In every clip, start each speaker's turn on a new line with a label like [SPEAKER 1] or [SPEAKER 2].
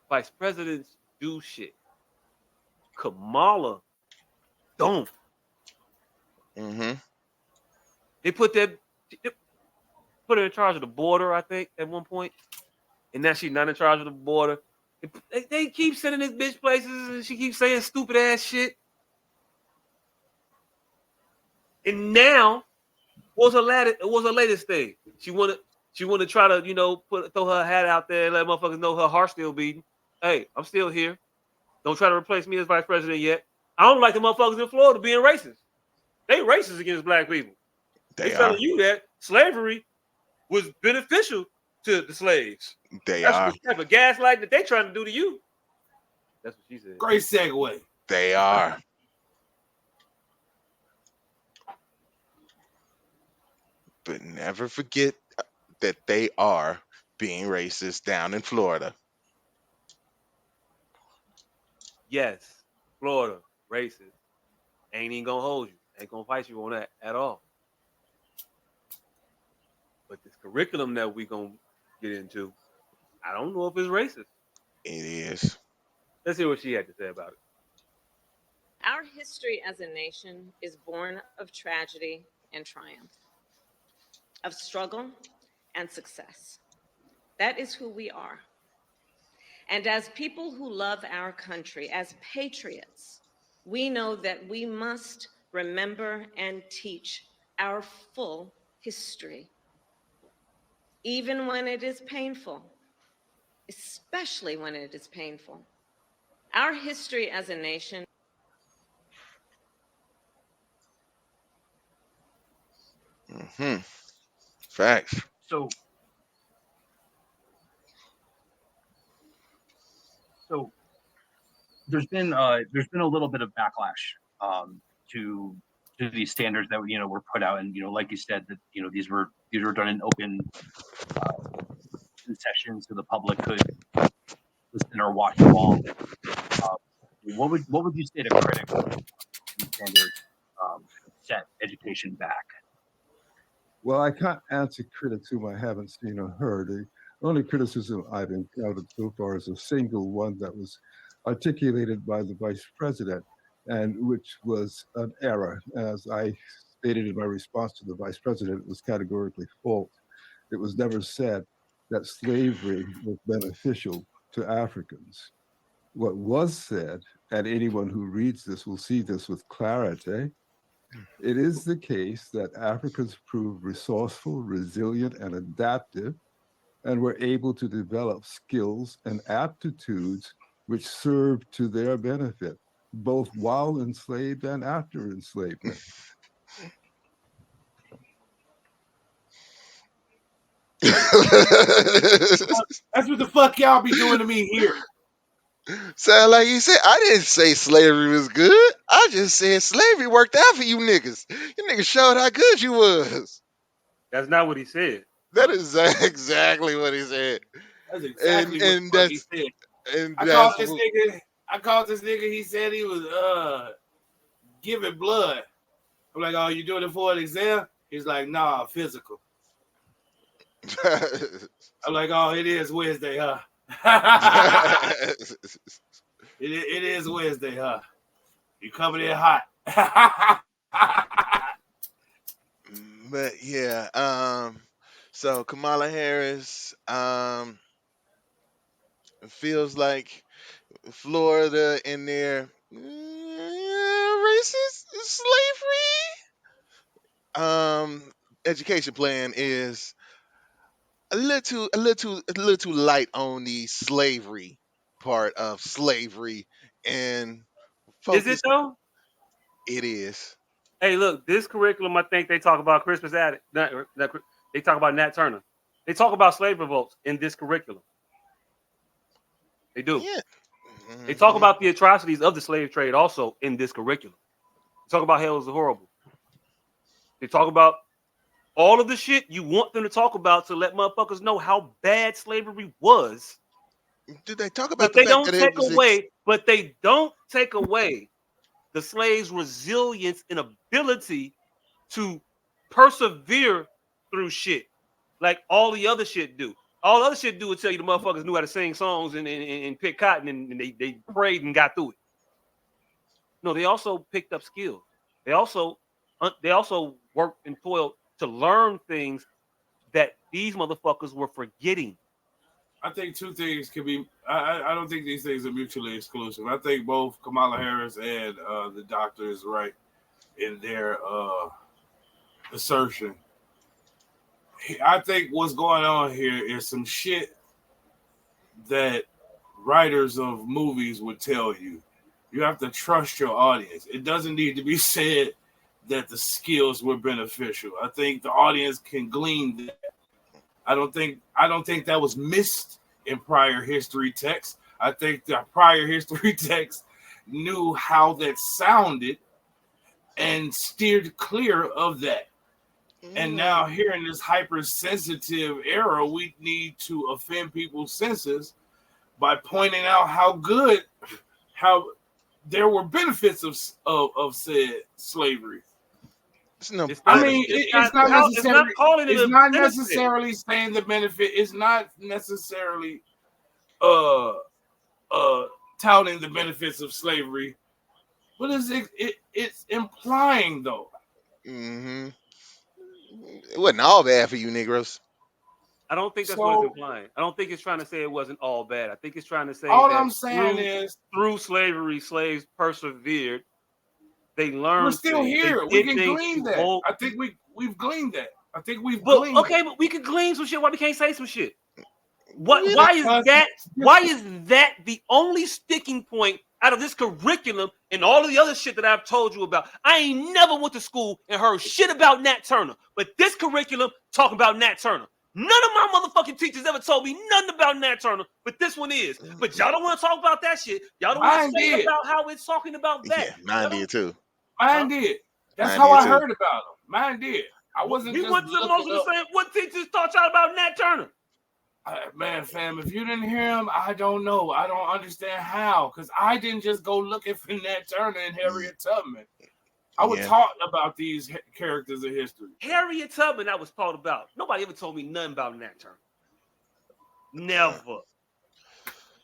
[SPEAKER 1] Vice presidents do shit. Kamala don't.
[SPEAKER 2] Mm-hmm.
[SPEAKER 1] They put that they put her in charge of the border, I think, at one point, and now she's not in charge of the border. They keep sending this bitch places, and she keeps saying stupid ass shit. And now, what's her latest thing? She wanna try to throw her hat out there and let motherfuckers know her heart's still beating. Hey, I'm still here. Don't try to replace me as vice president yet. I don't like the motherfuckers in Florida being racist. They racist against black people. They
[SPEAKER 2] They
[SPEAKER 1] telling
[SPEAKER 2] are.
[SPEAKER 1] you that slavery was beneficial to the slaves.
[SPEAKER 2] They
[SPEAKER 1] That's
[SPEAKER 2] are.
[SPEAKER 1] the type of gaslighting that they trying to do to you. That's what she said.
[SPEAKER 3] Great segue.
[SPEAKER 2] They are. But never forget that they are being racist down in Florida.
[SPEAKER 1] Yes, Florida, racist. Ain't even gonna hold you. Ain't gonna fight you on that at all. But this curriculum that we gonna get into, I don't know if it's racist.
[SPEAKER 2] It is.
[SPEAKER 1] Let's hear what she had to say about it.
[SPEAKER 4] Our history as a nation is born of tragedy and triumph, of struggle and success. That is who we are. And as people who love our country, as patriots, we know that we must remember and teach our full history, even when it is painful, especially when it is painful. Our history as a nation.
[SPEAKER 2] Mm-hmm. Facts.
[SPEAKER 5] So, so there's been a little bit of backlash to these standards that were put out, and like you said, that these were done in open sessions so the public could listen or watch along. What would you say to critics of these standards set education back?
[SPEAKER 6] Well, I can't answer critics whom I haven't seen or heard. The only criticism I've encountered so far is a single one that was articulated by the vice president, and which was an error. As I stated in my response to the vice president, it was categorically false. It was never said that slavery was beneficial to Africans. What was said, and anyone who reads this will see this with clarity, it is the case that Africans proved resourceful, resilient, and adaptive, and were able to develop skills and aptitudes which served to their benefit, both while enslaved and after enslavement.
[SPEAKER 3] That's what the fuck y'all be doing to me here.
[SPEAKER 2] Sound like you said, I didn't say slavery was good. I just said slavery worked out for you niggas. You niggas showed how good you was.
[SPEAKER 1] That's not what he said.
[SPEAKER 2] That is exactly what he said.
[SPEAKER 3] That's exactly what
[SPEAKER 2] And
[SPEAKER 3] the fuck he
[SPEAKER 2] that's
[SPEAKER 3] said.
[SPEAKER 2] and
[SPEAKER 3] I
[SPEAKER 2] that's
[SPEAKER 3] called this nigga, he said he was giving blood. I'm like, oh, you doing it for an exam? He's like, nah, physical. I'm like, oh, it is Wednesday, huh? it is Wednesday, huh? You coming in hot.
[SPEAKER 2] But yeah, so Kamala Harris feels like Florida in their racist slavery education plan is a little too light on the slavery part of slavery and
[SPEAKER 1] Is it
[SPEAKER 2] focus.
[SPEAKER 1] though?
[SPEAKER 2] It is.
[SPEAKER 1] Hey, look, this curriculum, I think they talk about Christmas Addict. They talk about Nat Turner. They talk about slave revolts in this curriculum. They do.
[SPEAKER 2] Yeah.
[SPEAKER 1] They talk
[SPEAKER 2] Mhm.
[SPEAKER 1] about the atrocities of the slave trade also in this curriculum. They talk about hell is horrible. They talk about all of the shit you want them to talk about to let motherfuckers know how bad slavery was.
[SPEAKER 2] Did they talk about
[SPEAKER 1] But
[SPEAKER 2] the
[SPEAKER 1] they
[SPEAKER 2] fact
[SPEAKER 1] don't
[SPEAKER 2] that it
[SPEAKER 1] take
[SPEAKER 2] was
[SPEAKER 1] away, but they don't take away the slaves' resilience and ability to persevere through shit like all the other shit do. All other shit do would tell you the motherfuckers knew how to sing songs and pick cotton and they prayed and got through it. No, they also picked up skills. They also worked and toiled to learn things that these motherfuckers were forgetting.
[SPEAKER 3] I think two things can be. I don't think these things are mutually exclusive. I think both Kamala Harris and the doctor is right in their assertion. I think what's going on here is some shit that writers of movies would tell you. You have to trust your audience. It doesn't need to be said that the skills were beneficial. I think the audience can glean that. I don't think that was missed in prior history texts. I think the prior history texts knew how that sounded and steered clear of that. And now here in this hypersensitive era, we need to offend people's senses by pointing out how there were benefits of said slavery.
[SPEAKER 2] It's no,
[SPEAKER 3] I mean, it's not necessarily. It's not necessarily saying the benefit. It's not necessarily touting the benefits of slavery, but it's implying though.
[SPEAKER 2] mm-hmm. It wasn't all bad for you Negroes.
[SPEAKER 1] I don't think that's what it's
[SPEAKER 3] So
[SPEAKER 1] implying. I don't think it's trying to say it wasn't all bad. I think it's trying to say
[SPEAKER 3] all
[SPEAKER 1] that
[SPEAKER 3] I'm saying is
[SPEAKER 1] through slavery, slaves persevered. They
[SPEAKER 3] we're
[SPEAKER 1] learned
[SPEAKER 3] still
[SPEAKER 1] things.
[SPEAKER 3] here.
[SPEAKER 1] They
[SPEAKER 3] We
[SPEAKER 1] did
[SPEAKER 3] can
[SPEAKER 1] things
[SPEAKER 3] glean
[SPEAKER 1] to
[SPEAKER 3] that.
[SPEAKER 1] hold.
[SPEAKER 3] I think we've gleaned that. I think we've
[SPEAKER 1] But
[SPEAKER 3] gleaned
[SPEAKER 1] okay,
[SPEAKER 3] it.
[SPEAKER 1] but we could glean some shit. Why we can't say some shit? What?
[SPEAKER 2] We
[SPEAKER 1] Why
[SPEAKER 2] didn't-
[SPEAKER 1] is that? Why is that the only sticking point out of this curriculum and all of the other shit that I've told you about? I ain't never went to school and heard shit about Nat Turner, but this curriculum talking about Nat Turner. None of my motherfucking teachers ever told me nothing about Nat Turner, but this one is. But y'all don't want to talk about that shit. Y'all don't want to
[SPEAKER 3] Mine
[SPEAKER 1] say
[SPEAKER 3] did.
[SPEAKER 1] about how it's talking about that.
[SPEAKER 2] Yeah, mine did too.
[SPEAKER 3] Mine did. That's
[SPEAKER 2] Mine
[SPEAKER 3] how
[SPEAKER 2] did
[SPEAKER 3] I
[SPEAKER 2] too.
[SPEAKER 3] heard about him. Mine did. I wasn't
[SPEAKER 1] We
[SPEAKER 3] just
[SPEAKER 1] went to most
[SPEAKER 3] looking
[SPEAKER 1] of the
[SPEAKER 3] up.
[SPEAKER 1] same. What teachers taught y'all about Nat Turner?
[SPEAKER 3] Man, fam, if you didn't hear him, I don't know. I don't understand how, because I didn't just go looking for Nat Turner and Harriet Tubman. I was
[SPEAKER 2] Yeah.
[SPEAKER 3] taught about these characters of history.
[SPEAKER 1] Harriet Tubman, I was taught about. Nobody ever told me nothing about Nat Turner. Never.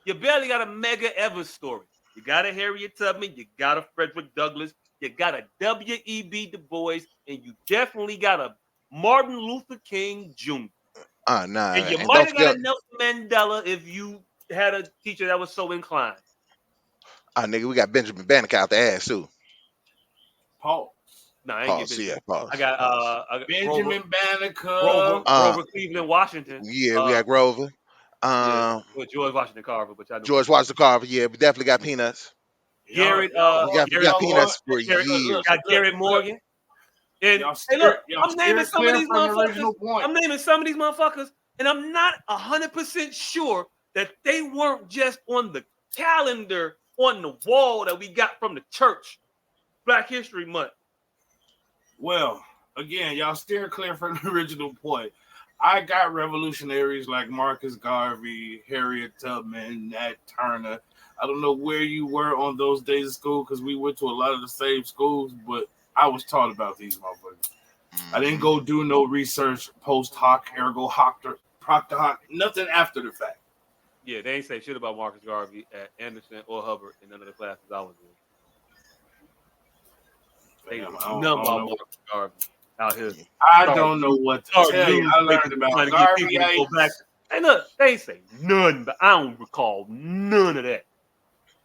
[SPEAKER 1] You barely got a Mega Evers story. You got a Harriet Tubman, you got a Frederick Douglass, you got a W.E.B. Du Bois, and you definitely got a Martin Luther King Jr.
[SPEAKER 2] Nah,
[SPEAKER 1] And you
[SPEAKER 2] and
[SPEAKER 1] might
[SPEAKER 2] don't
[SPEAKER 1] have got
[SPEAKER 2] forget,
[SPEAKER 1] a Nelson Mandela if you had a teacher that was so inclined.
[SPEAKER 2] nigga, we got Benjamin Banneker out the ass too.
[SPEAKER 3] Paul.
[SPEAKER 1] No, I ain't get
[SPEAKER 2] Pause.
[SPEAKER 1] Benjamin.
[SPEAKER 2] Yeah, pause.
[SPEAKER 1] I got
[SPEAKER 3] Benjamin Banneker.
[SPEAKER 1] Grover Cleveland, Washington.
[SPEAKER 2] Yeah, we got Grover.
[SPEAKER 1] Well, George Washington Carver, which I know.
[SPEAKER 2] George Washington Carver. Yeah, we definitely got peanuts.
[SPEAKER 1] Garrett,
[SPEAKER 2] We got peanuts for
[SPEAKER 1] Garrett,
[SPEAKER 2] years.
[SPEAKER 1] got Garrett Morgan. And
[SPEAKER 3] Y'all
[SPEAKER 1] hey, look,
[SPEAKER 3] y'all
[SPEAKER 1] I'm naming some of
[SPEAKER 3] clear
[SPEAKER 1] these
[SPEAKER 3] from the
[SPEAKER 1] motherfuckers.
[SPEAKER 3] original point.
[SPEAKER 1] I'm naming some of these motherfuckers, and I'm not 100% sure that they weren't just on the calendar on the wall that we got from the church. Black History Month.
[SPEAKER 3] Well, again, y'all steer clear from the original point. I got revolutionaries like Marcus Garvey, Harriet Tubman, Nat Turner. I don't know where you were on those days of school because we went to a lot of the same schools, but I was taught about these motherfuckers. I didn't go do no research post hoc, ergo hoc, proctor hoc, nothing after the fact.
[SPEAKER 1] Yeah, they ain't say shit about Marcus Garvey at Anderson or Hubbard in none of the classes I was in. They
[SPEAKER 3] Damn,
[SPEAKER 1] know nothing about Marcus Garvey out here.
[SPEAKER 3] I don't know what to tell you. I learned about
[SPEAKER 1] trying to get
[SPEAKER 3] Garvey.
[SPEAKER 1] people to go back. Hey, look, they ain't say none, but I don't recall none of that.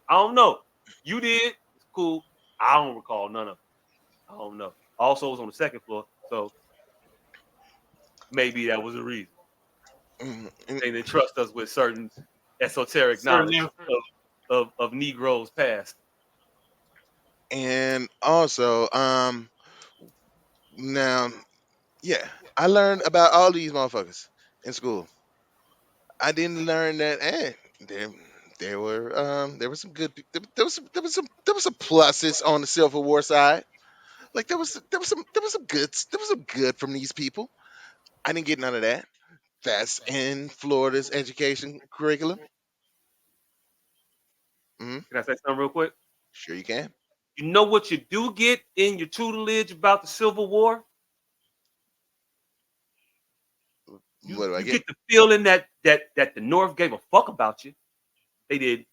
[SPEAKER 1] I don't know. You did. It's cool. I don't recall none of it. I don't know. Also, it was on the second floor, so maybe that was a reason. They didn't trust us with certain esoteric knowledge of Negroes past.
[SPEAKER 2] And also, now, yeah, I learned about all these motherfuckers in school. I didn't learn that. There were some good. There was some pluses on the Civil War side. Like there was some good from these people. I didn't get none of that. That's in Florida's education curriculum.
[SPEAKER 1] Can I say something real quick?
[SPEAKER 2] Sure, you can.
[SPEAKER 1] You know what you do get in your tutelage about the Civil War?
[SPEAKER 2] What do I
[SPEAKER 1] You
[SPEAKER 2] get?
[SPEAKER 1] get the feeling that the North gave a fuck about you. They did.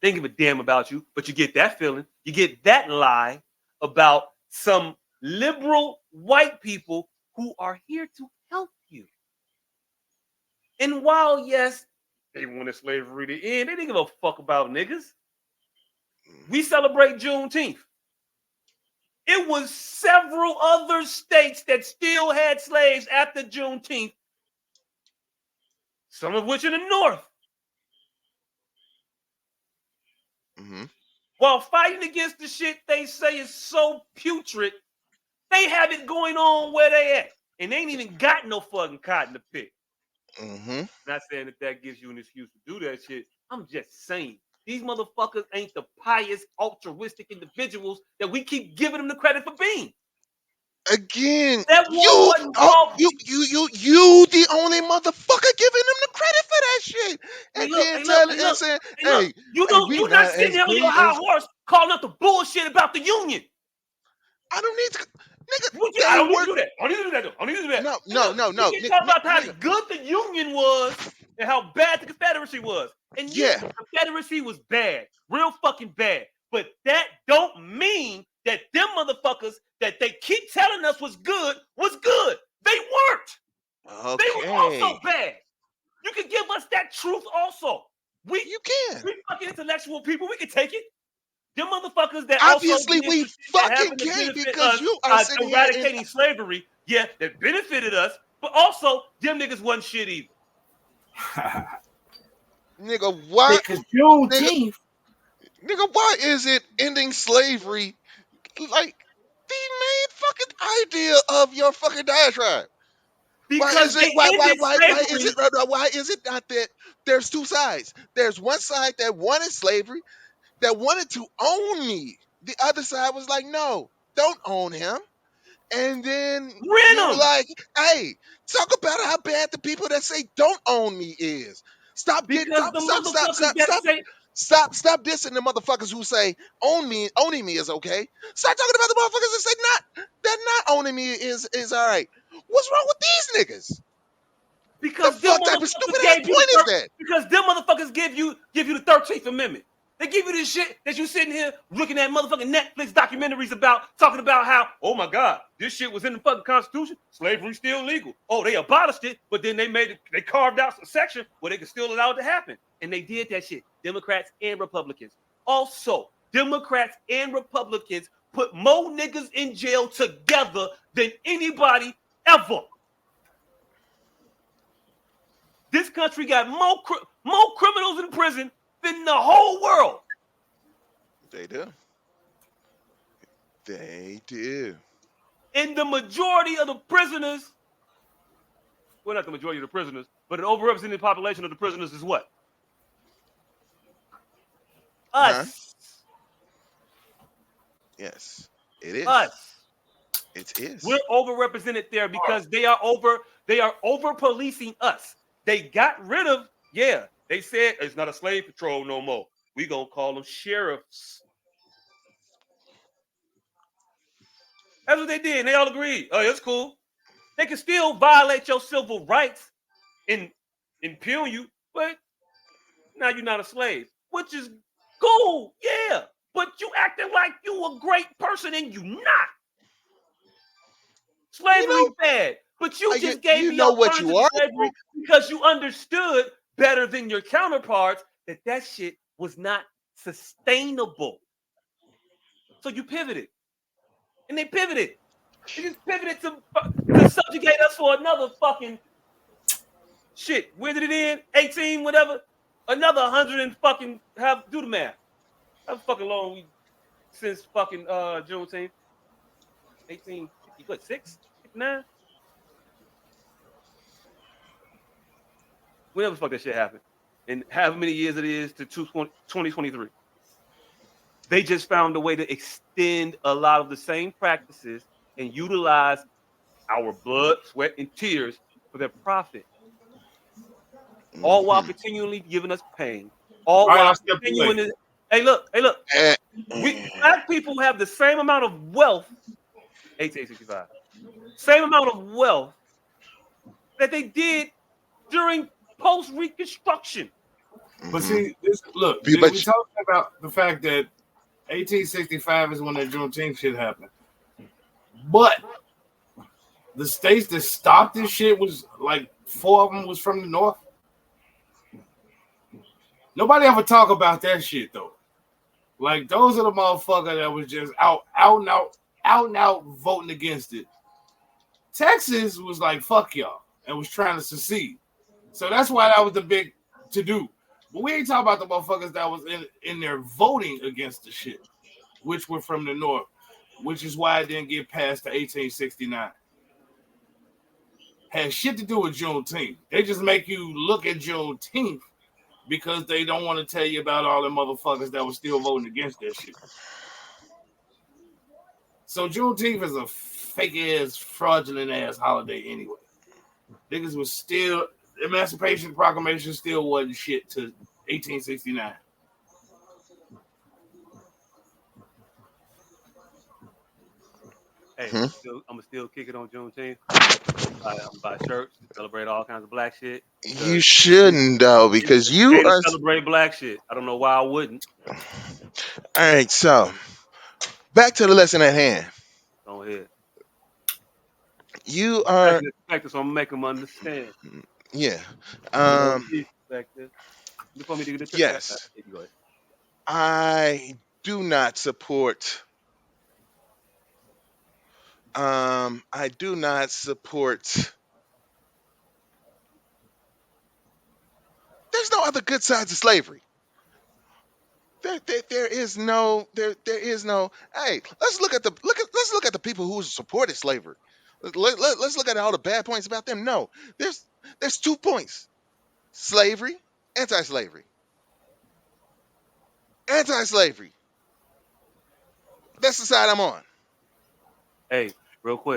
[SPEAKER 1] They didn't give a damn about you, but you get that feeling. You get that lie about some liberal white people who are here to help you. And while, yes, they wanted slavery to end, they didn't give a fuck about niggas. We celebrate Juneteenth. It was several other states that still had slaves after Juneteenth, some of which in the North.
[SPEAKER 2] Mm-hmm.
[SPEAKER 1] While fighting against the shit they say is so putrid, they have it going on where they at. And they ain't even got no fucking cotton to pick.
[SPEAKER 2] Mm-hmm.
[SPEAKER 1] Not saying that gives you an excuse to do that shit. I'm just saying. These motherfuckers ain't the pious, altruistic individuals that we keep giving them the credit for being.
[SPEAKER 2] Again,
[SPEAKER 1] That war
[SPEAKER 2] you,
[SPEAKER 1] wasn't
[SPEAKER 2] oh,
[SPEAKER 1] fought.
[SPEAKER 2] you, the only motherfucker giving them the credit for that shit,
[SPEAKER 1] Hey,
[SPEAKER 2] and
[SPEAKER 1] look,
[SPEAKER 2] then
[SPEAKER 1] hey, look,
[SPEAKER 2] telling
[SPEAKER 1] hey,
[SPEAKER 2] and
[SPEAKER 1] look,
[SPEAKER 2] saying,
[SPEAKER 1] hey, look.
[SPEAKER 2] "Hey,
[SPEAKER 1] You
[SPEAKER 2] hey,
[SPEAKER 1] know,
[SPEAKER 2] we
[SPEAKER 1] you're not
[SPEAKER 2] not
[SPEAKER 1] sitting
[SPEAKER 2] as
[SPEAKER 1] there on your
[SPEAKER 2] great
[SPEAKER 1] high
[SPEAKER 2] as."
[SPEAKER 1] horse calling up the bullshit about the Union.
[SPEAKER 2] I don't need to, nigga.
[SPEAKER 1] I
[SPEAKER 2] They
[SPEAKER 1] don't need to
[SPEAKER 2] work.
[SPEAKER 1] do that. I don't need to do that. Though. I don't need to do that.
[SPEAKER 2] No,
[SPEAKER 1] Hey,
[SPEAKER 2] no,
[SPEAKER 1] look,
[SPEAKER 2] no,
[SPEAKER 1] we
[SPEAKER 2] no,
[SPEAKER 1] can talk about how
[SPEAKER 2] nigga.
[SPEAKER 1] good the Union was and how bad the Confederacy was. And yeah,
[SPEAKER 2] Yeah.
[SPEAKER 1] the Confederacy was bad, real fucking bad. But that don't mean that them motherfuckers that they keep telling us was good. They weren't. They were
[SPEAKER 2] Okay.
[SPEAKER 1] also bad. You can give us that truth also. We
[SPEAKER 2] You can.
[SPEAKER 1] fucking intellectual people. We can take it. Them motherfuckers that also
[SPEAKER 2] Obviously,
[SPEAKER 1] did
[SPEAKER 2] we
[SPEAKER 1] some shit that
[SPEAKER 2] fucking
[SPEAKER 1] happened to
[SPEAKER 2] can't
[SPEAKER 1] benefit
[SPEAKER 2] because
[SPEAKER 1] us,
[SPEAKER 2] you are sitting here and
[SPEAKER 1] eradicating slavery, yeah, that benefited us, but also them niggas wasn't shit either.
[SPEAKER 2] nigga, why,
[SPEAKER 3] Because
[SPEAKER 2] nigga,
[SPEAKER 3] Juneteenth,
[SPEAKER 2] why is it ending slavery like the main fucking idea of your fucking diatribe? Why
[SPEAKER 1] Because
[SPEAKER 2] is it?
[SPEAKER 1] they ended
[SPEAKER 2] Why is it?
[SPEAKER 1] slavery
[SPEAKER 2] Why is it not that there's two sides? There's one side that wanted slavery, that wanted to own me. The other side was like, no, don't own him. And then
[SPEAKER 1] rent
[SPEAKER 2] you're
[SPEAKER 1] them.
[SPEAKER 2] like, hey, talk about how bad the people that say don't own me is. Stop getting
[SPEAKER 1] Because the motherfuckers that say
[SPEAKER 2] stop dissing the motherfuckers who say owning me is okay. Start talking about the motherfuckers that say not owning me is all right. What's wrong with these niggas? The
[SPEAKER 1] because them
[SPEAKER 2] fuck type of
[SPEAKER 1] motherfuckers
[SPEAKER 2] stupid ass
[SPEAKER 1] gave you
[SPEAKER 2] point is that?
[SPEAKER 1] because them motherfuckers give you the 13th Amendment. They give you this shit that you sitting here looking at motherfucking Netflix documentaries about, talking about how, oh my God, this shit was in the fucking Constitution. Slavery's still legal. Oh, they abolished it, but then they carved out a section where they could still allow it to happen. And they did that shit. Democrats and Republicans. Also, Democrats and Republicans put more niggas in jail together than anybody ever. This country got more criminals in prison than the whole world.
[SPEAKER 2] They do. They do.
[SPEAKER 1] And the majority of the prisoners, well, not the majority of the prisoners, but an overrepresented population of the prisoners is what?
[SPEAKER 2] Huh?
[SPEAKER 1] Us.
[SPEAKER 2] Yes. It is.
[SPEAKER 1] Us.
[SPEAKER 2] It
[SPEAKER 1] We're
[SPEAKER 2] is.
[SPEAKER 1] overrepresented there because they are over policing us. They got rid of, yeah, they said it's not a slave patrol no more. We gonna call them sheriffs. That's what they did. And they all agreed. Oh, it's cool. They can still violate your civil rights and impugn you, but now you're not a slave, which is cool, yeah. But you acting like you a great person and you not.
[SPEAKER 2] You know,
[SPEAKER 1] Slavery bad, but you just gave
[SPEAKER 2] you
[SPEAKER 1] the
[SPEAKER 2] know what you
[SPEAKER 1] alternative to
[SPEAKER 2] are.
[SPEAKER 1] slavery because you understood better than your counterparts that shit was not sustainable. So you pivoted, and they pivoted. They just pivoted to subjugate us for another fucking shit. Where did it end? 18, whatever. Another 100 and fucking have do the math. How fucking long we since fucking Juneteenth? 1850, what, 6? 59? Whenever the fuck that shit happened. And however many years it is to 2023. They just found a way to extend a lot of the same practices and utilize our blood, sweat, and tears for their profit. All while
[SPEAKER 2] Mm-hmm.
[SPEAKER 1] continually giving us pain.
[SPEAKER 3] all
[SPEAKER 1] All
[SPEAKER 3] right,
[SPEAKER 1] while
[SPEAKER 3] I'll step
[SPEAKER 1] continuing
[SPEAKER 3] away.
[SPEAKER 1] to, hey, look,
[SPEAKER 2] Eh,
[SPEAKER 1] we black people have the same amount of wealth, 1865, same amount of wealth that they did during post-Reconstruction.
[SPEAKER 3] But
[SPEAKER 2] Mhm.
[SPEAKER 3] see, look,
[SPEAKER 2] But
[SPEAKER 3] we talking about the fact that 1865 is when that Juneteenth shit happened. But the states that stopped this shit was like 4 of them was from the North. Nobody ever talk about that shit though. Like those are the motherfuckers that was just out and out voting against it. Texas was like fuck y'all and was trying to secede. So that's why that was the big to do. But we ain't talking about the motherfuckers that was in there voting against the shit, which were from the North, which is why it didn't get past the 1869. Had shit to do with Juneteenth. They just make you look at Juneteenth because they don't want to tell you about all the motherfuckers that were still voting against that shit. So Juneteenth is a fake ass, fraudulent ass holiday anyway. Niggas was still Emancipation Proclamation still wasn't shit to 1869.
[SPEAKER 1] Hey,
[SPEAKER 2] Mhm.
[SPEAKER 1] I'm still kick it on Juneteenth. I'm buy shirts, celebrate all kinds of black shit
[SPEAKER 2] you
[SPEAKER 1] because
[SPEAKER 2] shouldn't though,
[SPEAKER 1] it's
[SPEAKER 2] because
[SPEAKER 1] a
[SPEAKER 2] you
[SPEAKER 1] day to
[SPEAKER 2] are.
[SPEAKER 1] celebrate black shit. I don't know why I wouldn't.
[SPEAKER 2] All right, so back to the lesson at hand.
[SPEAKER 1] Go ahead.
[SPEAKER 2] You are,
[SPEAKER 1] Perspective, so I'm gonna make them understand.
[SPEAKER 2] yeah.
[SPEAKER 1] POV
[SPEAKER 2] Um,
[SPEAKER 1] perspective. Before me to get the
[SPEAKER 2] yes,
[SPEAKER 1] here you go ahead.
[SPEAKER 2] I do not support. I do not support. There's no other good sides of slavery. There is no there is no. Hey, let's look at the people who supported slavery. Let's look at all the bad points about them. No, there's there's 2 points: slavery, anti-slavery, anti-slavery. That's the side I'm on.
[SPEAKER 1] Hey,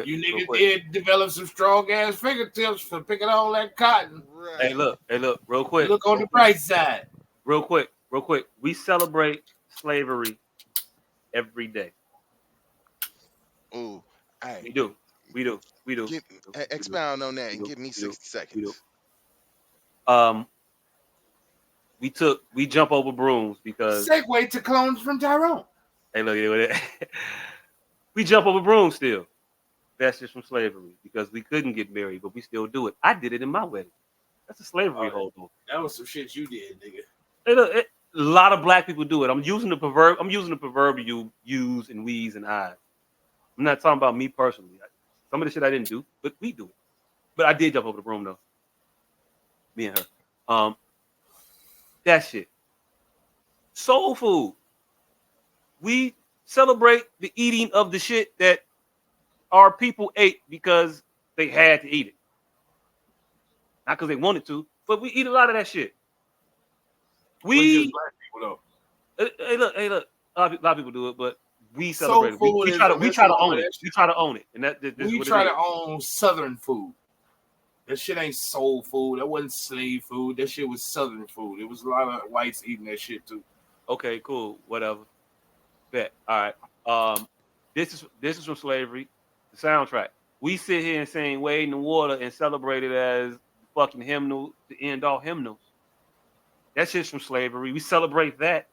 [SPEAKER 3] You
[SPEAKER 1] real
[SPEAKER 3] niggas
[SPEAKER 1] quick.
[SPEAKER 3] did develop some strong ass fingertips for picking all that cotton.
[SPEAKER 1] Hey,
[SPEAKER 2] Right.
[SPEAKER 1] look, real quick,
[SPEAKER 3] Look on the bright side.
[SPEAKER 1] real quick. We celebrate slavery every day.
[SPEAKER 2] Ooh, hey,
[SPEAKER 1] We do, we do, we do,
[SPEAKER 2] get,
[SPEAKER 1] we do,
[SPEAKER 2] expound on that
[SPEAKER 1] we
[SPEAKER 2] and
[SPEAKER 1] do,
[SPEAKER 2] give me
[SPEAKER 1] we do,
[SPEAKER 2] 60
[SPEAKER 1] we do.
[SPEAKER 2] seconds.
[SPEAKER 1] Um, we jump over brooms because
[SPEAKER 3] Segue to clones from Tyrone.
[SPEAKER 1] hey, look, we jump over brooms still. That's just from slavery because we couldn't get married, but we still do it. I did it in my wedding. That's a slavery
[SPEAKER 3] Oh,
[SPEAKER 1] hold on.
[SPEAKER 3] that was some shit you did, nigga.
[SPEAKER 1] Hey, look, a lot of black people do it. I'm using the proverbial use and we's and I's. I'm not talking about me personally. Some of the shit I didn't do, but we do it. But I did jump over the broom though. Me and her. That shit. Soul food. We celebrate the eating of the shit that our people ate because they had to eat it. Not because they wanted to, but we eat a lot of that shit.
[SPEAKER 3] Was just
[SPEAKER 1] We
[SPEAKER 3] black people
[SPEAKER 1] hey look. A lot of people do it, but we
[SPEAKER 3] though. Soul
[SPEAKER 1] celebrate it.
[SPEAKER 3] food is a
[SPEAKER 1] We try to
[SPEAKER 3] misnomer.
[SPEAKER 1] own it.
[SPEAKER 3] That
[SPEAKER 1] We
[SPEAKER 3] shit.
[SPEAKER 1] try to own it, and this is
[SPEAKER 3] We
[SPEAKER 1] what it
[SPEAKER 3] try
[SPEAKER 1] is.
[SPEAKER 3] to own Southern food. That shit ain't soul food. That wasn't slave food. That shit was Southern food. It was a lot of whites eating that shit too.
[SPEAKER 1] Okay, cool, whatever. Bet. All right. This is from slavery, the soundtrack. We sit here and sing "Wade in the Water" and celebrate it as the fucking hymnal to end all hymnals. That's just from slavery. We celebrate that.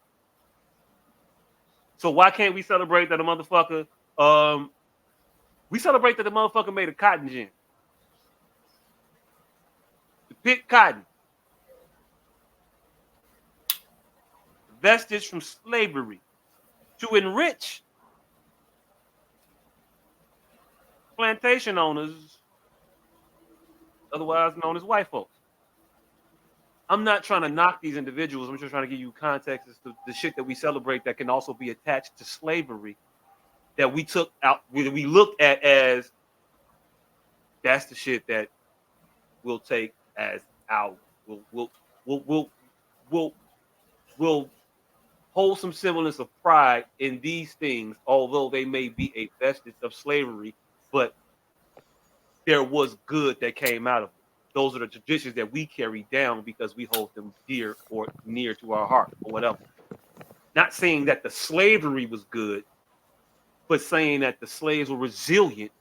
[SPEAKER 1] So why can't we celebrate that a motherfucker? We celebrate that the motherfucker made a cotton gin to pick cotton, vestige from slavery to enrich plantation owners, otherwise known as white folks. I'm not trying to knock these individuals. I'm just trying to give you context as to the shit that we celebrate that can also be attached to slavery that we took out, we looked at as that's the shit that we'll take as our, we'll, we'll, we'll, we'll, we'll, we'll hold some semblance of pride in these things, although they may be a vestige of slavery, but there was good that came out of it. Those are the traditions that we carry down because we hold them dear or near to our heart or whatever. Not saying that the slavery was good, but saying that the slaves were resilient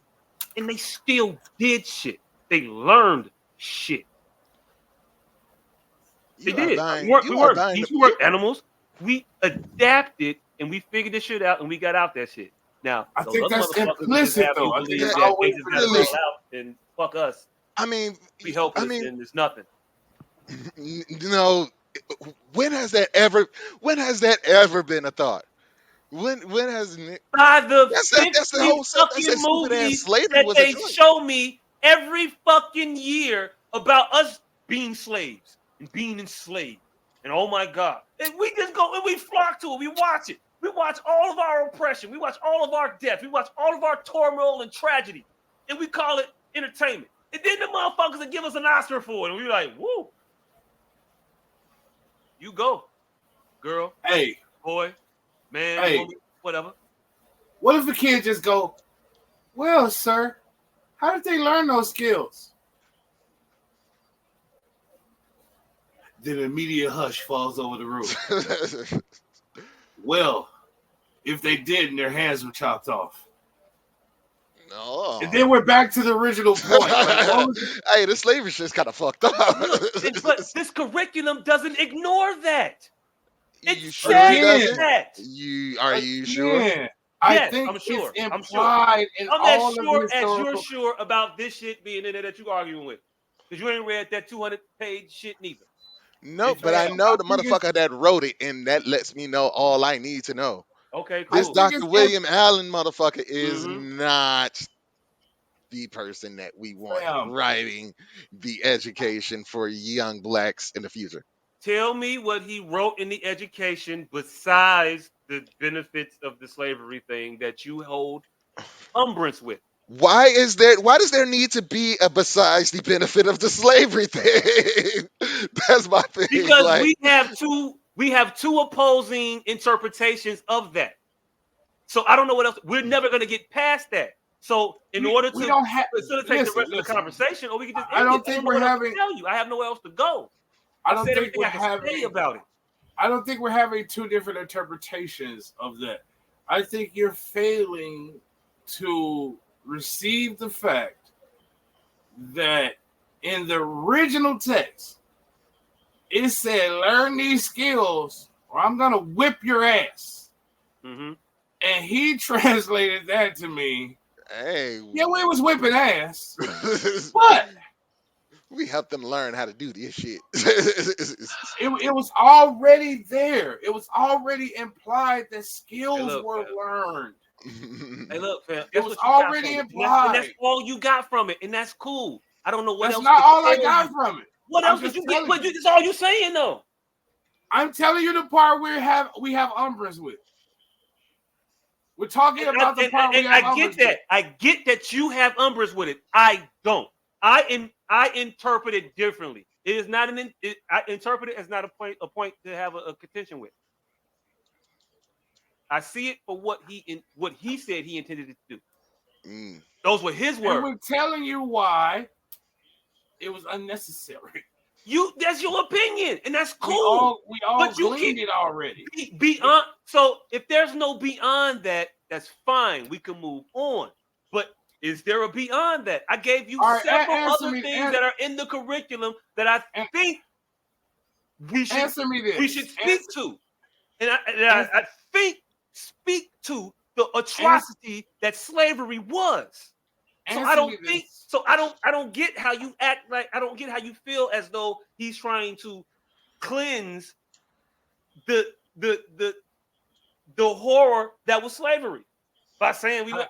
[SPEAKER 1] and they still did shit. They learned shit. They
[SPEAKER 2] You are
[SPEAKER 1] did.
[SPEAKER 2] buying.
[SPEAKER 1] We
[SPEAKER 2] You are
[SPEAKER 1] were
[SPEAKER 2] buying.
[SPEAKER 1] these were animals. We adapted and we figured this shit out and we got out that shit. Now
[SPEAKER 3] I
[SPEAKER 1] those
[SPEAKER 3] think
[SPEAKER 1] other
[SPEAKER 3] that's
[SPEAKER 1] motherfuckers that just
[SPEAKER 3] implicit,
[SPEAKER 1] have
[SPEAKER 3] though.
[SPEAKER 1] you
[SPEAKER 3] I think
[SPEAKER 1] believe
[SPEAKER 3] it's
[SPEAKER 2] That
[SPEAKER 1] that they
[SPEAKER 3] always
[SPEAKER 1] just got it
[SPEAKER 2] really.
[SPEAKER 1] all
[SPEAKER 3] implicit.
[SPEAKER 1] out and fuck us,
[SPEAKER 2] I mean.
[SPEAKER 1] be
[SPEAKER 2] I
[SPEAKER 1] helpless
[SPEAKER 2] mean.
[SPEAKER 1] and it's nothing.
[SPEAKER 2] No. When has that ever? When has that ever been a thought? When has
[SPEAKER 1] By the
[SPEAKER 2] that's the
[SPEAKER 1] 50
[SPEAKER 2] whole stuff. That's
[SPEAKER 1] fucking
[SPEAKER 2] that stupid ass
[SPEAKER 1] movies
[SPEAKER 2] slavery
[SPEAKER 1] that
[SPEAKER 2] was a
[SPEAKER 1] they
[SPEAKER 2] choice.
[SPEAKER 1] show me every fucking year about us being slaves and being enslaved. And oh my God. And we just go and we flock to it. We watch it. We watch all of our oppression. We watch all of our death. We watch all of our turmoil and tragedy. And we call it entertainment. And then the motherfuckers that give us an Oscar for it. And we're like, woo. You go, girl,
[SPEAKER 3] Hey,
[SPEAKER 1] boy, man,
[SPEAKER 3] hey,
[SPEAKER 1] woman, whatever.
[SPEAKER 3] what if the kid just go, well, sir, how did they learn those skills? Then an immediate hush falls over the room. Well, if they didn't, their hands were chopped off.
[SPEAKER 2] No.
[SPEAKER 3] And then we're back to the original point. Like, what was
[SPEAKER 2] Hey, the slavery shit's kind of fucked up.
[SPEAKER 1] Look, but this curriculum doesn't ignore that. It
[SPEAKER 2] You sure it
[SPEAKER 1] says
[SPEAKER 3] again?
[SPEAKER 2] doesn't?
[SPEAKER 1] that.
[SPEAKER 2] Are you sure?
[SPEAKER 3] Again, I
[SPEAKER 1] Yes,
[SPEAKER 3] think
[SPEAKER 1] I'm sure.
[SPEAKER 3] it's
[SPEAKER 1] I'm sure.
[SPEAKER 3] implied in
[SPEAKER 1] I'm as
[SPEAKER 3] all of the
[SPEAKER 1] sure as you're
[SPEAKER 3] historical.
[SPEAKER 1] sure about this shit being in there that you're arguing with. Because you ain't read that 200-page shit neither.
[SPEAKER 2] Nope, but I
[SPEAKER 3] Fam,
[SPEAKER 2] know
[SPEAKER 3] I
[SPEAKER 2] the
[SPEAKER 3] think it's,
[SPEAKER 2] motherfucker that wrote it, and that lets me know all I need to know.
[SPEAKER 1] Okay,
[SPEAKER 3] I
[SPEAKER 2] This
[SPEAKER 1] cool.
[SPEAKER 3] think
[SPEAKER 2] Dr.
[SPEAKER 3] it's
[SPEAKER 2] William Allen motherfucker is
[SPEAKER 1] Mm-hmm.
[SPEAKER 2] not the person that we want
[SPEAKER 3] fam.
[SPEAKER 2] writing the education for young blacks in the future.
[SPEAKER 1] Tell me what he wrote in the education besides the benefits of the slavery thing that you hold umbrance with.
[SPEAKER 2] Why does there need to be a besides the benefit of the slavery thing? That's my thing.
[SPEAKER 1] Because
[SPEAKER 2] Like,
[SPEAKER 1] we have two opposing interpretations of that. So I don't know what else. We're never going to get past that. So in order
[SPEAKER 3] We
[SPEAKER 1] to
[SPEAKER 3] don't have.
[SPEAKER 1] facilitate the rest of the
[SPEAKER 3] Listen.
[SPEAKER 1] conversation, or we can just
[SPEAKER 3] I
[SPEAKER 1] end it.
[SPEAKER 3] don't
[SPEAKER 1] I don't
[SPEAKER 3] think
[SPEAKER 1] know
[SPEAKER 3] we're
[SPEAKER 1] what else to
[SPEAKER 3] having.
[SPEAKER 1] tell you. I have nowhere else to go.
[SPEAKER 3] I
[SPEAKER 1] I've
[SPEAKER 3] don't
[SPEAKER 1] said
[SPEAKER 3] think
[SPEAKER 1] everything
[SPEAKER 3] we're
[SPEAKER 1] I can say
[SPEAKER 3] having.
[SPEAKER 1] about it.
[SPEAKER 3] I don't think we're having two different interpretations of that. I think you're failing to receive the fact that in the original text, it said, learn these skills or I'm going to whip your ass.
[SPEAKER 1] Mm-hmm.
[SPEAKER 3] And he translated that to me.
[SPEAKER 2] hey,
[SPEAKER 3] Yeah, we was whipping ass. But
[SPEAKER 2] we help them learn how to do this shit.
[SPEAKER 3] it was already there. It was already implied that skills were learned.
[SPEAKER 1] Hey, look, fam.
[SPEAKER 3] It
[SPEAKER 1] That's
[SPEAKER 3] was
[SPEAKER 1] what you got
[SPEAKER 3] already
[SPEAKER 1] from it. And that's
[SPEAKER 3] implied.
[SPEAKER 1] all you got from it. And that's cool. I don't know what
[SPEAKER 3] That's
[SPEAKER 1] else
[SPEAKER 3] not
[SPEAKER 1] to
[SPEAKER 3] all I
[SPEAKER 1] tell
[SPEAKER 3] got
[SPEAKER 1] you.
[SPEAKER 3] from it.
[SPEAKER 1] What
[SPEAKER 3] I'm
[SPEAKER 1] else did
[SPEAKER 3] just
[SPEAKER 1] you get?
[SPEAKER 3] telling you.
[SPEAKER 1] That's all you saying, though.
[SPEAKER 3] I'm telling you the part we have umbrance with. We're talking about the part we have
[SPEAKER 1] I get
[SPEAKER 3] umbrance
[SPEAKER 1] that.
[SPEAKER 3] with.
[SPEAKER 1] I get that you have umbrance with it. I don't. I interpret it differently. It is not I interpret it as not a point to have a contention with. I see it for what he said he intended it to do.
[SPEAKER 2] Mm.
[SPEAKER 1] Those were his
[SPEAKER 3] And
[SPEAKER 1] words.
[SPEAKER 3] we're telling you why it was unnecessary.
[SPEAKER 1] That's your opinion, and that's cool.
[SPEAKER 3] We all
[SPEAKER 1] But you
[SPEAKER 3] gleaned it already.
[SPEAKER 1] Beyond. So if there's no beyond that, that's fine. We can move on. But is there a beyond that? I gave you several other things that are in the curriculum that I think we should
[SPEAKER 3] answer me this.
[SPEAKER 1] We should speak to, and I think speak to the atrocity that slavery was. So I don't think. So I don't get how you act like. I don't get how you feel as though he's trying to cleanse the horror that was slavery by saying I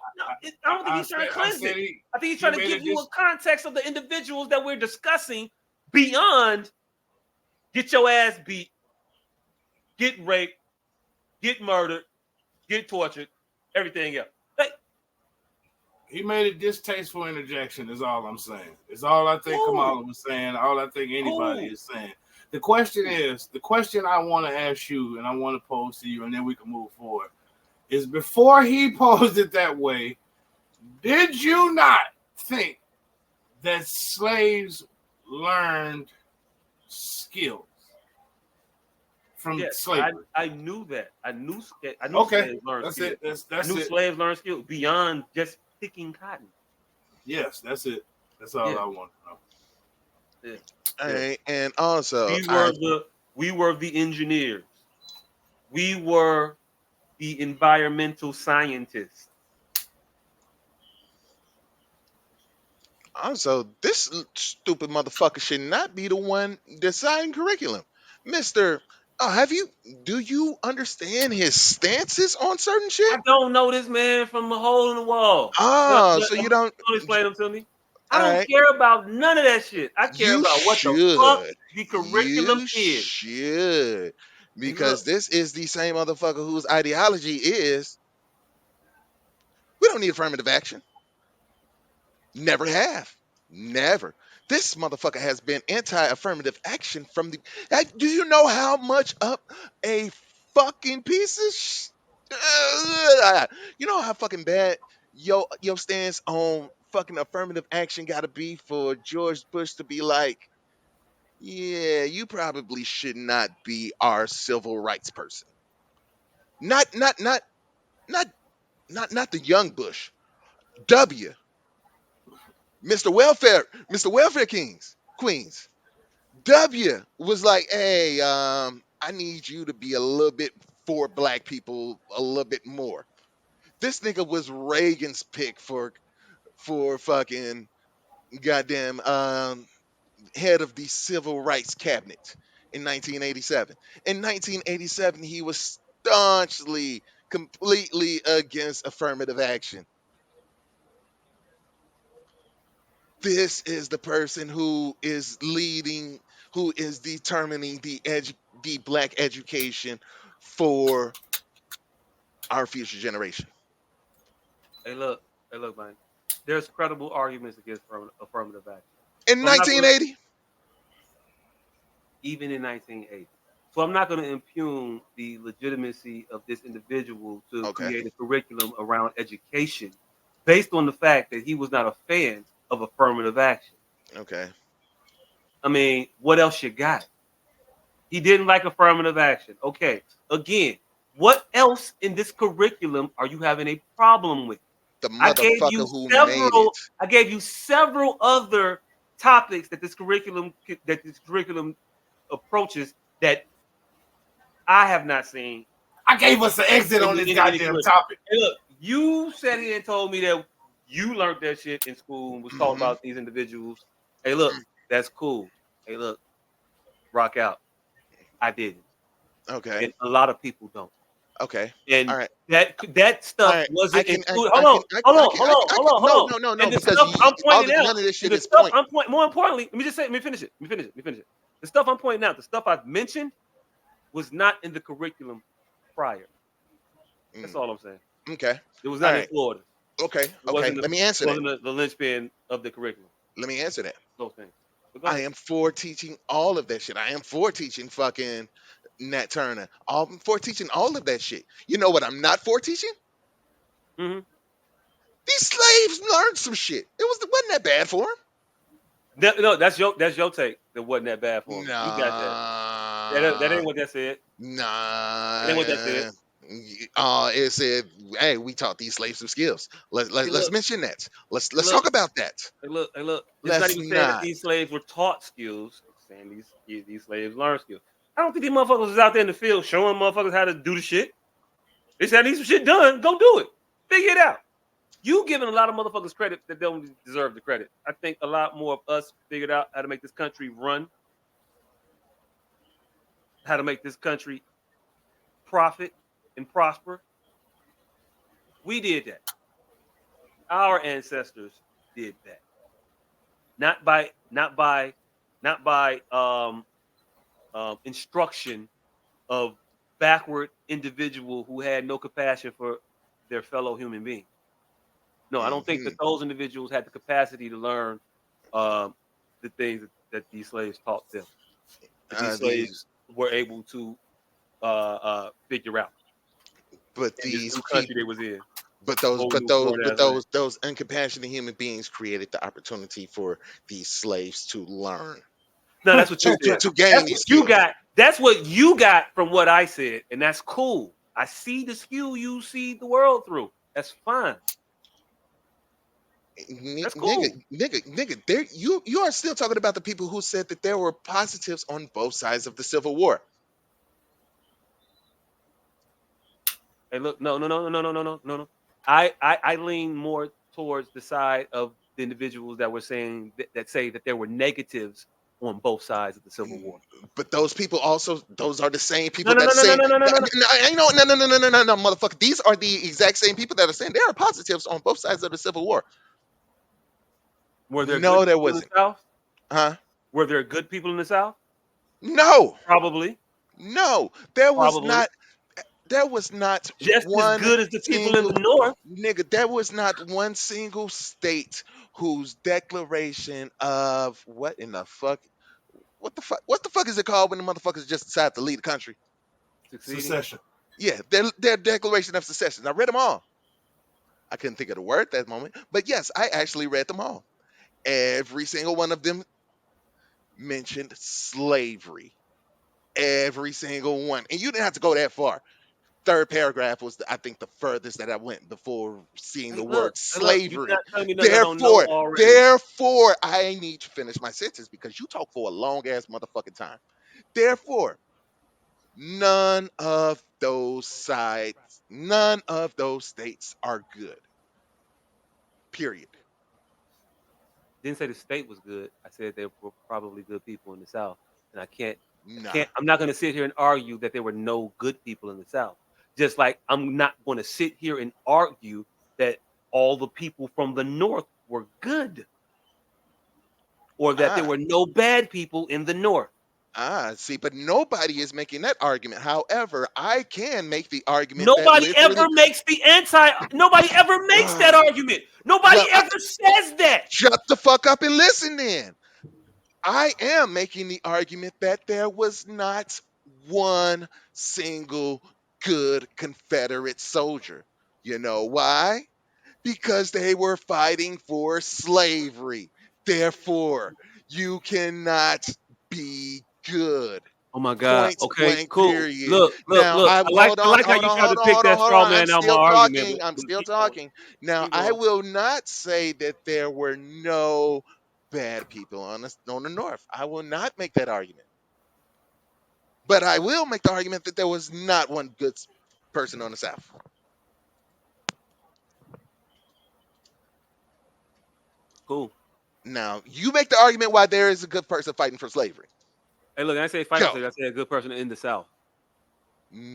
[SPEAKER 1] don't think he's trying to cleanse it. I think he's trying to give you a context of the individuals that we're discussing beyond get your ass beat, get raped, get murdered, get tortured, everything else.
[SPEAKER 3] He made a distasteful interjection, is all I'm saying. It's all I think Kamala was saying, all I think anybody is saying. The question I want to ask you and I want to pose to you, and then we can move forward, is before he posed it that way, did you not think that slaves learned skills from slavery?
[SPEAKER 1] I knew that. I knew
[SPEAKER 3] okay.
[SPEAKER 1] Slaves learned
[SPEAKER 3] That's
[SPEAKER 1] skills.
[SPEAKER 3] it. That's
[SPEAKER 1] I knew
[SPEAKER 3] it.
[SPEAKER 1] slaves learned skills beyond just picking cotton.
[SPEAKER 3] Yes, that's it. That's all I want to know.
[SPEAKER 1] Yeah.
[SPEAKER 2] All
[SPEAKER 1] Yeah.
[SPEAKER 2] right, and also
[SPEAKER 1] We were the engineers. We were the environmental scientists.
[SPEAKER 2] this stupid motherfucker should not be the one deciding curriculum, Mister. Do you understand his stances on certain
[SPEAKER 1] I
[SPEAKER 2] shit?
[SPEAKER 1] don't know this man from a hole in the wall.
[SPEAKER 2] So you don't.
[SPEAKER 1] Don't explain him to me. I
[SPEAKER 2] All
[SPEAKER 1] don't
[SPEAKER 2] right,
[SPEAKER 1] care about none of that shit. I care
[SPEAKER 2] you
[SPEAKER 1] about what the fuck
[SPEAKER 2] should.
[SPEAKER 1] the curriculum
[SPEAKER 2] You
[SPEAKER 1] is.
[SPEAKER 2] should,
[SPEAKER 1] And
[SPEAKER 2] because
[SPEAKER 1] look,
[SPEAKER 2] this is the same motherfucker whose ideology is we don't need affirmative action. Never have. Never. This motherfucker has been anti-affirmative action from the. Do you know how much up a fucking piece of you know how fucking bad your stance on fucking affirmative action got to be for George Bush to be like, yeah, you probably should not be our civil rights person. Not not not not not the young Bush. W. Mr. Welfare Kings, Queens. W was like, hey, I need you to be a little bit for black people a little bit more. This nigga was Reagan's pick for fucking goddamn head of the civil rights cabinet in 1987. In 1987, he was staunchly, completely against affirmative action. This is the person who is leading, who is determining the black education for our future generation.
[SPEAKER 1] hey, look, man. There's credible arguments against affirmative action.
[SPEAKER 2] In
[SPEAKER 1] So I'm not going to,
[SPEAKER 2] 1980,
[SPEAKER 1] even in 1980. So I'm not going to impugn the legitimacy of this individual to
[SPEAKER 2] okay,
[SPEAKER 1] create a curriculum around education based on the fact that he was not a fan of affirmative action.
[SPEAKER 2] okay.
[SPEAKER 1] I mean, what else you got? He didn't like affirmative action. Okay. Again, what else in this curriculum are you having a problem with?
[SPEAKER 2] The
[SPEAKER 1] I gave you
[SPEAKER 2] motherfucker who made it.
[SPEAKER 1] several. I gave you several other topics that this curriculum approaches that I have not seen
[SPEAKER 3] I gave us an exit on this
[SPEAKER 1] in any
[SPEAKER 3] goddamn
[SPEAKER 1] curriculum.
[SPEAKER 3] topic.
[SPEAKER 1] Hey, look, you sat here and told me that you learned that shit in school and was taught
[SPEAKER 2] Hmm.
[SPEAKER 1] about these individuals. Hey, look, that's cool. Hey, look, rock out. I didn't,
[SPEAKER 2] Okay,
[SPEAKER 1] and a lot of people don't.
[SPEAKER 2] okay. All
[SPEAKER 1] And
[SPEAKER 2] right,
[SPEAKER 1] that
[SPEAKER 2] all
[SPEAKER 1] stuff
[SPEAKER 2] right.
[SPEAKER 1] wasn't included. Hold on, hold on.
[SPEAKER 2] No, no, no,
[SPEAKER 1] And the
[SPEAKER 2] because
[SPEAKER 1] stuff I'm pointing out,
[SPEAKER 2] none of this
[SPEAKER 1] and
[SPEAKER 2] shit
[SPEAKER 1] the
[SPEAKER 2] is
[SPEAKER 1] stuff
[SPEAKER 2] point.
[SPEAKER 1] I'm pointing. More importantly, let me just say, let me finish it. The stuff I'm pointing out, the stuff I've mentioned, was not in the curriculum prior. That's
[SPEAKER 2] Mm,
[SPEAKER 1] all I'm saying.
[SPEAKER 2] okay,
[SPEAKER 1] It was
[SPEAKER 2] all
[SPEAKER 1] not in
[SPEAKER 2] right.
[SPEAKER 1] Florida.
[SPEAKER 2] Okay,
[SPEAKER 1] It
[SPEAKER 2] okay.
[SPEAKER 1] wasn't the
[SPEAKER 2] Let me answer that.
[SPEAKER 1] linchpin of the curriculum.
[SPEAKER 2] Let me answer that.
[SPEAKER 1] Those things. But go
[SPEAKER 2] I
[SPEAKER 1] ahead.
[SPEAKER 2] am for teaching all of that shit. I am for teaching fucking Nat Turner. I'm for teaching all of that shit. You know what I'm not for teaching?
[SPEAKER 1] Mm-hmm.
[SPEAKER 2] These slaves learned some shit. Wasn't that bad for
[SPEAKER 1] No, that's your take. That wasn't that bad for
[SPEAKER 2] them?
[SPEAKER 1] him. You got that. That
[SPEAKER 2] Nah,
[SPEAKER 1] ain't what that said. It ain't what that said.
[SPEAKER 2] nah. It said, "Hey, we taught these slaves some skills.
[SPEAKER 1] See,
[SPEAKER 2] Let's
[SPEAKER 1] look,
[SPEAKER 2] mention that.
[SPEAKER 1] hey,
[SPEAKER 2] Let's
[SPEAKER 1] look,
[SPEAKER 2] talk about that.
[SPEAKER 1] hey, look. It's not
[SPEAKER 2] Let's
[SPEAKER 1] even saying that
[SPEAKER 2] not.
[SPEAKER 1] these slaves were taught skills. It's saying these slaves learned skills. I don't think these motherfuckers was out there in the field showing motherfuckers how to do the shit. They said, I need some shit done. Go do it. Figure it out. You giving a lot of motherfuckers credit that don't deserve the credit. I think a lot more of us figured out how to make this country run, how to make this country profit and prosper. We did that. Our ancestors did that. Not by not by not by instruction of backward individual who had no compassion for their fellow human beings. No, I don't think
[SPEAKER 2] Hmm.
[SPEAKER 1] that those individuals had the capacity to learn um, the things that these slaves taught them. That these
[SPEAKER 2] These,
[SPEAKER 1] slaves were able to figure out
[SPEAKER 2] but
[SPEAKER 1] in this
[SPEAKER 2] these
[SPEAKER 1] new country they
[SPEAKER 2] people,
[SPEAKER 1] was in. Foreign
[SPEAKER 2] but
[SPEAKER 1] ass land.
[SPEAKER 2] those uncompassionate human beings created the opportunity for these slaves to learn,
[SPEAKER 1] No, that's what you said.
[SPEAKER 2] to gain
[SPEAKER 1] That's
[SPEAKER 2] these
[SPEAKER 1] what you
[SPEAKER 2] skills.
[SPEAKER 1] got. That's what you got from what I said, and that's cool. I see the skew you see the world through. That's fine. That's
[SPEAKER 2] Nigga,
[SPEAKER 1] cool.
[SPEAKER 2] nigga, there you are still talking about the people who said that there were positives on both sides of the Civil War.
[SPEAKER 1] Hey, look, no. I lean more towards the side of the individuals that were saying that say that there were negatives on both sides of the Civil War.
[SPEAKER 2] But those people also, those are the same
[SPEAKER 1] No,
[SPEAKER 2] people
[SPEAKER 1] no,
[SPEAKER 2] that
[SPEAKER 1] no,
[SPEAKER 2] are
[SPEAKER 1] no, no,
[SPEAKER 2] saying,
[SPEAKER 1] no, no, no, no, no.
[SPEAKER 2] ain't no, motherfucker. These are the exact same people that are saying there are positives on both sides of the Civil War.
[SPEAKER 1] Were there good
[SPEAKER 2] No, there
[SPEAKER 1] people in the
[SPEAKER 2] wasn't.
[SPEAKER 1] South?
[SPEAKER 2] Huh?
[SPEAKER 1] Were there good people in the South?
[SPEAKER 2] No,
[SPEAKER 1] Probably,
[SPEAKER 2] no, there was
[SPEAKER 1] probably.
[SPEAKER 2] not. There was not
[SPEAKER 1] Just as
[SPEAKER 2] one
[SPEAKER 1] good as the people in
[SPEAKER 2] single
[SPEAKER 1] the North.
[SPEAKER 2] nigga. There was not one single state whose declaration of what in the fuck, what the fuck is it called when the motherfuckers just decide to leave the country?
[SPEAKER 1] Succeeding.
[SPEAKER 3] Secession.
[SPEAKER 2] Yeah, their declaration of secession. I read them all. I couldn't think of the word at that moment, but yes, I actually read them all. Every single one of them mentioned slavery. Every single one, and you didn't have to go that far. Third paragraph was, I think, the furthest that I went before seeing the word
[SPEAKER 1] Hey, look. You
[SPEAKER 2] slavery.
[SPEAKER 1] not telling me nothing I don't know
[SPEAKER 2] Therefore,
[SPEAKER 1] already.
[SPEAKER 2] therefore, I need to finish my sentence because you talk for a long ass motherfucking time. Therefore, none of those sides, none of those states are good. Period.
[SPEAKER 1] Didn't say the state was good. I said there were probably good people in the South, and I
[SPEAKER 2] Nah.
[SPEAKER 1] can't. I'm not going to sit here and argue that there were no good people in the South. Just like I'm not going to sit here and argue that all the people from the North were good, or that there
[SPEAKER 2] Ah,
[SPEAKER 1] were no bad people in the North.
[SPEAKER 2] see, but nobody is making that argument. However, I can make the argument that
[SPEAKER 1] Nobody
[SPEAKER 2] literally,
[SPEAKER 1] ever makes the anti. Nobody ever makes that argument. Nobody
[SPEAKER 2] well,
[SPEAKER 1] ever says that.
[SPEAKER 2] shut the fuck up and listen then. I am making the argument that there was not one single good Confederate soldier. You know why? Because they were fighting for slavery. Therefore, you cannot be good.
[SPEAKER 1] Oh my God.
[SPEAKER 2] Point
[SPEAKER 1] Okay,
[SPEAKER 2] blank,
[SPEAKER 1] cool.
[SPEAKER 2] period.
[SPEAKER 1] Look.
[SPEAKER 2] Now, I'm hold
[SPEAKER 1] I
[SPEAKER 2] on,
[SPEAKER 1] like how
[SPEAKER 2] hold
[SPEAKER 1] you
[SPEAKER 2] on,
[SPEAKER 1] tried
[SPEAKER 2] hold
[SPEAKER 1] to
[SPEAKER 2] on,
[SPEAKER 1] pick
[SPEAKER 2] hold on,
[SPEAKER 1] that
[SPEAKER 2] hold
[SPEAKER 1] straw
[SPEAKER 2] on. I'm
[SPEAKER 1] man out my
[SPEAKER 2] still
[SPEAKER 1] argument,
[SPEAKER 2] talking. I'm
[SPEAKER 1] but
[SPEAKER 2] still
[SPEAKER 1] keep going.
[SPEAKER 2] talking. Now,
[SPEAKER 1] Keep
[SPEAKER 2] I
[SPEAKER 1] going.
[SPEAKER 2] will not say that there were no bad people on the North. I will not make that argument. But I will make the argument that there was not one good person on the South.
[SPEAKER 1] Cool.
[SPEAKER 2] Now, you make the argument why there is a good person fighting for slavery.
[SPEAKER 1] Hey, look, I say fight for
[SPEAKER 2] Go.
[SPEAKER 1] slavery. I say a good person in the South.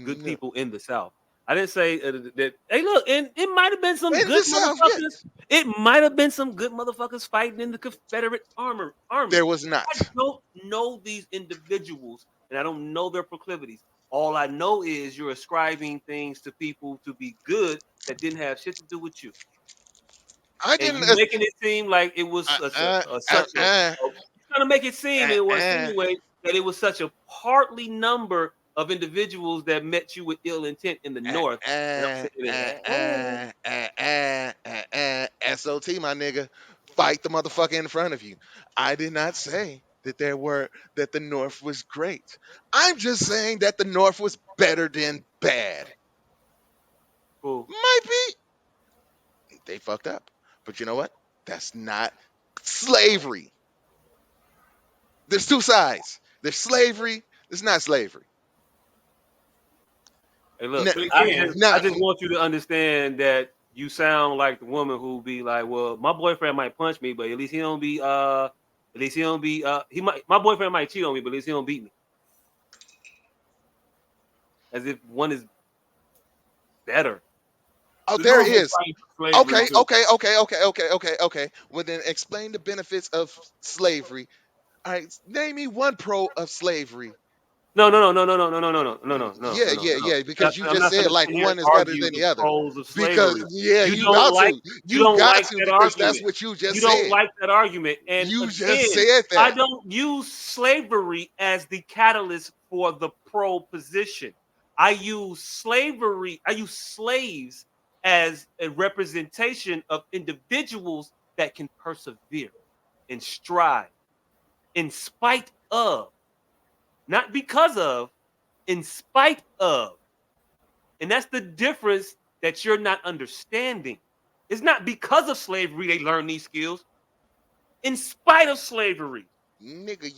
[SPEAKER 1] Good
[SPEAKER 2] No.
[SPEAKER 1] people in the South. I didn't say that. Hey, look, and it might have been some
[SPEAKER 2] In
[SPEAKER 1] good
[SPEAKER 2] the South,
[SPEAKER 1] motherfuckers.
[SPEAKER 2] yes.
[SPEAKER 1] It might have been some good motherfuckers fighting in the Confederate army.
[SPEAKER 2] There was not.
[SPEAKER 1] I don't know these individuals, and I don't know their proclivities. All I know is you're ascribing things to people to be good that didn't have shit to do with you,
[SPEAKER 2] I
[SPEAKER 1] and
[SPEAKER 2] didn't.
[SPEAKER 1] you making it seem like it was
[SPEAKER 2] Uh,
[SPEAKER 1] such a.
[SPEAKER 2] uh,
[SPEAKER 1] You're trying to make it seem it was
[SPEAKER 2] uh,
[SPEAKER 1] insinuate that it was such a partly number of individuals that met you with ill intent in the North, and I'm saying that.
[SPEAKER 2] SOT, my nigga. Fight the motherfucker in front of you. I did not say that that the North was great. I'm just saying that the North was better than bad.
[SPEAKER 1] Cool.
[SPEAKER 2] Might be. They fucked up. But you know what? That's not slavery. There's two sides. There's slavery. There's not slavery.
[SPEAKER 1] Hey, look,
[SPEAKER 2] Now,
[SPEAKER 3] But
[SPEAKER 1] I
[SPEAKER 3] again,
[SPEAKER 1] just
[SPEAKER 2] now
[SPEAKER 1] I just want you to understand that you sound like the woman who be like, well, my boyfriend might punch me, but at least he don't be at least he don't be he might my boyfriend might cheat on me, but at least he don't beat me. As if one is better.
[SPEAKER 2] oh,
[SPEAKER 3] the
[SPEAKER 2] there
[SPEAKER 3] North was
[SPEAKER 2] is.
[SPEAKER 3] fighting for slavery
[SPEAKER 2] Okay,
[SPEAKER 3] too.
[SPEAKER 2] okay, okay, okay, okay, okay, okay. Well, then explain the benefits of slavery. All right, name me one pro of slavery.
[SPEAKER 1] No.
[SPEAKER 2] Yeah. Because you
[SPEAKER 1] I'm
[SPEAKER 2] just
[SPEAKER 1] not
[SPEAKER 2] said
[SPEAKER 1] gonna
[SPEAKER 2] like
[SPEAKER 1] sit here and
[SPEAKER 2] one is better
[SPEAKER 1] argue
[SPEAKER 2] than
[SPEAKER 1] the
[SPEAKER 2] the other.
[SPEAKER 1] pros of
[SPEAKER 2] Because
[SPEAKER 1] slavery.
[SPEAKER 2] yeah,
[SPEAKER 1] You don't like you
[SPEAKER 2] you
[SPEAKER 1] don't
[SPEAKER 2] got
[SPEAKER 1] like
[SPEAKER 2] to,
[SPEAKER 1] that
[SPEAKER 2] because that's
[SPEAKER 1] argument.
[SPEAKER 2] what you
[SPEAKER 1] You
[SPEAKER 2] just
[SPEAKER 1] don't
[SPEAKER 2] said.
[SPEAKER 1] like that argument. And
[SPEAKER 2] You just
[SPEAKER 1] again,
[SPEAKER 2] said
[SPEAKER 1] I
[SPEAKER 2] that.
[SPEAKER 1] don't use slavery as the catalyst for the pro position. I use slaves as a representation of individuals that can persevere and strive in spite of, not because of, in spite of. And that's the difference that you're not understanding. It's not because of slavery they learn these skills. In spite of slavery.
[SPEAKER 2] Nigga,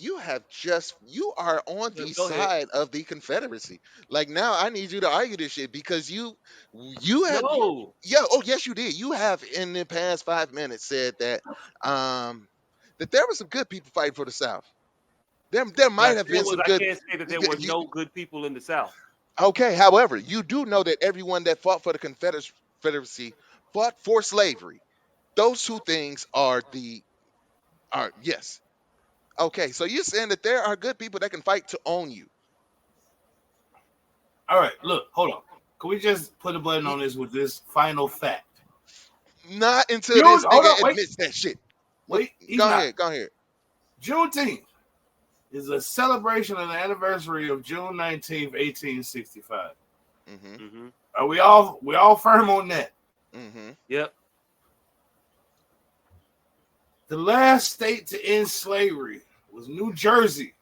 [SPEAKER 2] you are on the
[SPEAKER 1] Go ahead.
[SPEAKER 2] side of the Confederacy. Like now I need you to argue this shit because you have you
[SPEAKER 1] No.
[SPEAKER 2] yeah, oh yes you did. You have in the past 5 minutes said that there were some good people fighting for the South. There
[SPEAKER 1] What I
[SPEAKER 2] might have
[SPEAKER 1] said
[SPEAKER 2] been
[SPEAKER 1] was
[SPEAKER 2] some
[SPEAKER 1] I
[SPEAKER 2] good
[SPEAKER 1] can't say that there
[SPEAKER 2] y-
[SPEAKER 1] were
[SPEAKER 2] y-
[SPEAKER 1] no good people in the South.
[SPEAKER 2] okay, however, you do know that everyone that fought for the Confederacy fought for slavery. Those two things are yes. Okay, so you're saying that there are good people that can fight to own you.
[SPEAKER 3] All right, look, hold on. Can we just put a button
[SPEAKER 2] N-
[SPEAKER 3] on this with this final fact?
[SPEAKER 2] Not until
[SPEAKER 3] June,
[SPEAKER 2] this
[SPEAKER 3] hold
[SPEAKER 2] nigga
[SPEAKER 3] on, wait,
[SPEAKER 2] admits that shit. What?
[SPEAKER 3] wait. He's not.
[SPEAKER 2] Go ahead.
[SPEAKER 3] Juneteenth is a celebration of the anniversary of June 19th, 1865.
[SPEAKER 2] Mm-hmm.
[SPEAKER 1] Mm-hmm.
[SPEAKER 3] Are we all firm on that?
[SPEAKER 2] Mm-hmm.
[SPEAKER 1] Yep.
[SPEAKER 3] The last state to end slavery was New Jersey,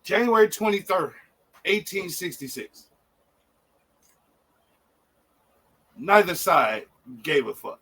[SPEAKER 3] January 23rd, 1866. Neither side gave a fuck.